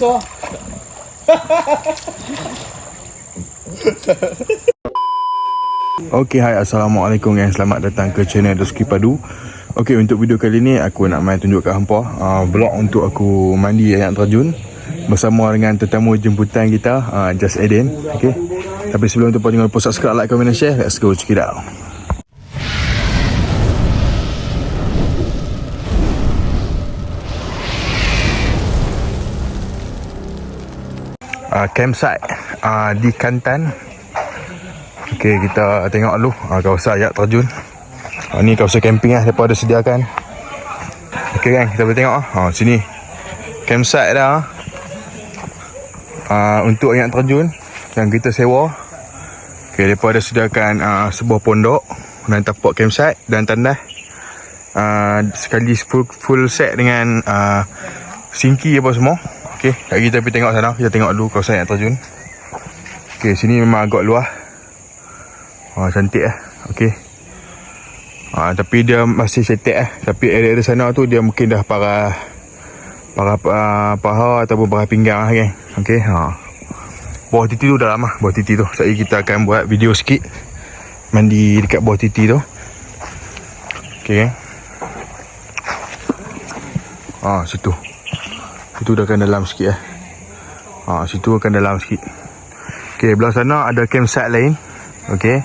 Okay, hai, Assalamualaikum guys. Selamat datang ke channel Rezeki Padu. Okay, untuk video kali ni aku nak main tunjuk kat hampa vlog untuk aku mandi air terjun bersama dengan tetamu jemputan kita, Just Eden. Okay, tapi sebelum tu jangan lupa subscribe, like, comment dan share. Let's go check it out. Campsite di Kantan. Okay, kita tengok dulu kawasan air terjun. Ni kawasan camping lah, mereka ada sediakan. Okay kan, kita boleh tengok sini campsite dah. Untuk air terjun yang kita sewa. Okay, mereka ada sediakan sebuah pondok dan tapak campsite dan tandas. Sekali full set dengan sinki apa semua. Okay, kita pergi tengok sana. Kita tengok dulu kawasan air terjun. Okay, sini memang agak luas. Cantik lah. Okay. Tapi dia masih cetek lah. Tapi area di sana tu dia mungkin dah paha ataupun paha pinggang lah kan. Okay. Bawah titi tu dah lama. Bawah titi tu. Sekejap kita akan buat video sikit mandi dekat bawah titi tu. Okay kan. Situ. Situ dah akan dalam sikit lah. Situ akan dalam sikit. Okay, belah sana ada campsite lain. Okay.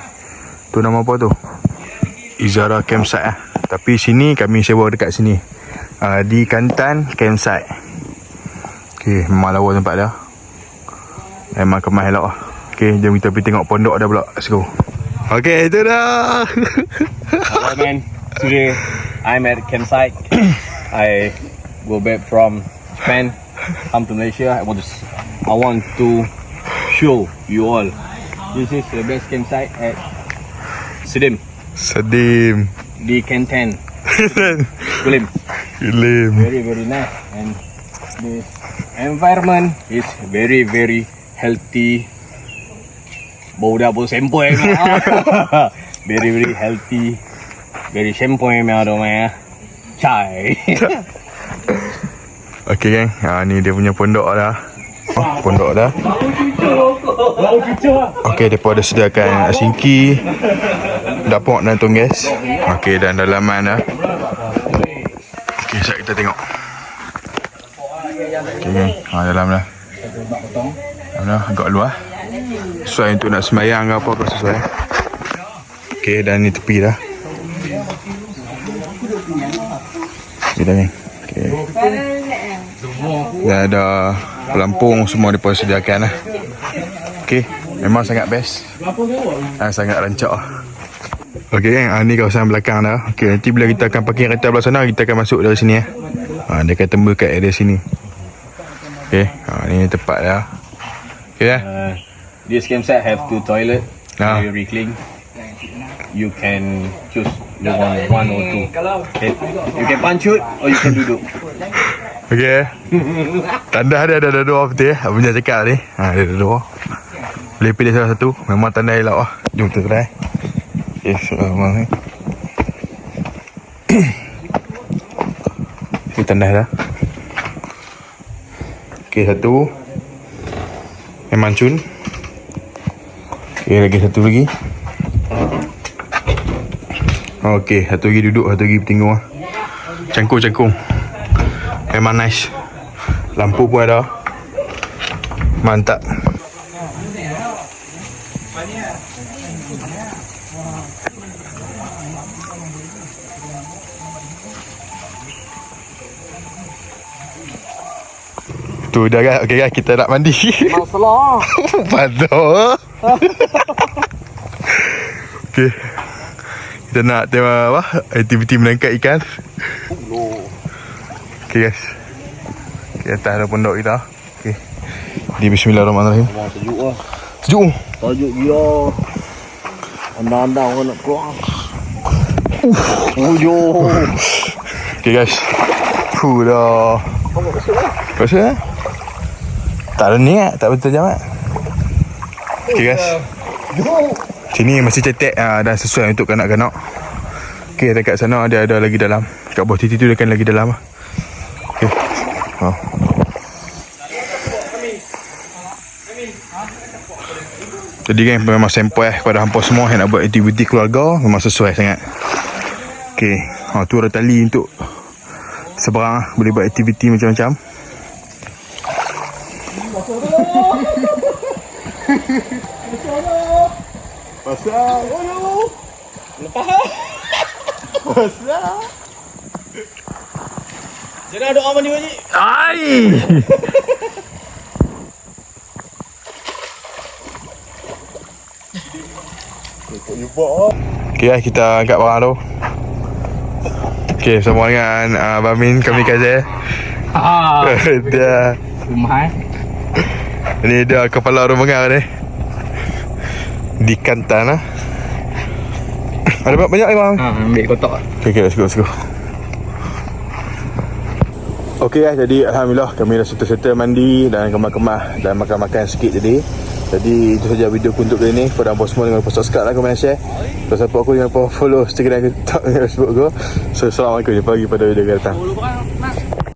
Tu nama apa tu? Izara Campsite lah. Tapi sini kami sewa dekat sini. Di Kantan Campsite. Okay, memang lawa tempat dah. Memang kemas elok lah. Okay, jom kita pergi tengok pondok dah pula. Let's go. Okay, itu dah. Hello man, today I'm at campsite. I go back from Japan, come to Malaysia. I want to show you all. This is the best campsite at Sedim di Kantan. Kulim. Very nice, and the environment is very healthy. Bau dah bau sempoi. Very healthy, very sempoi meh chai. Okay gang, ni dia punya pondok dah. Pondok dah. Okay, mereka ada sediakan sinki, dapur dan tonggas. Okay, dan dalaman dah. Okay, sekejap kita tengok. Okay gang, dalam dah. Dalam dah, agak luas. Sesuai untuk nak sembahyang ke apa ke sesuai. Okay, dan ni tepi dah. Okay dah gang. Okay. Dan ada pelampung semua mereka sediakan lah. Okay, memang sangat best. Sangat rancak lah. Okay kan, ni kawasan belakang dah. Okay, nanti bila kita akan parking kereta belah sana, kita akan masuk dari sini. Dia akan tembus kat area sini. Okay, ni tempat dah. Okay dah. This campsite have 2 toilet, very clean. You can choose you want 1 or 2. Okay. You can pancut or you can duduk. Okay. Tanda dia ada 2 betul ya. Punya cakap ni. Dia ada 2. Boleh pilih salah satu. Memang tanda elok lah. Jom kita try. Okay, memang ni. Ini tanda dah. Okay, satu. Memang cun. Okay, lagi satu lagi. Okay, satu lagi duduk, satu lagi bertinggung lah. Cangkung. Memang nice. Lampu pun ada. Mantap. Tu dah kan. Okay guys, kita nak mandi. Masalah. Padu. Okay. Kita nak tengok apa? Aktiviti menangkap ikan. Okay guys. Okay, atas ada pondok kita. Okay. Di bismillahirrahmanirrahim. Sejuk lah. Sejuk. Sejuk gila. Anda-anda orang nak keluar. Okay guys. Dah. Pasal tak ada niat, tak betul jamat. Okay guys. Sini masih cetek dan sesuai untuk kanak-kanak. Okay, dekat sana ada lagi dalam. Kat bawah titi tu dia kan lagi dalam. Okay. Jadi kan memang sampel kepada hampa semua yang nak buat aktiviti keluarga memang sesuai sangat. Okey, tu ada tali untuk seberang boleh buat aktiviti macam-macam. Pasal. Lepas. Pasal. Jangan doa mandi wajib. Ai. Okay, kita angkat barang tu. Okay, bersama dengan Bamin kami kaza. Dia Rumah ni dia kepala rombongan ni. Di Kantan lah. Ada banyak ni bang. ambil kotak. Okay, let's go. Okay guys, jadi Alhamdulillah kami dah settle mandi dan kemas-kemas dan makan-makan sikit jadi. Jadi itu saja video aku untuk kali ni. Kepada hampa semua jangan lupa subscribe, like, komen dan share. Kalau support aku jangan lupa follow Instagram aku, Facebook aku. So assalamualaikum, jumpa lagi pada video akan datang.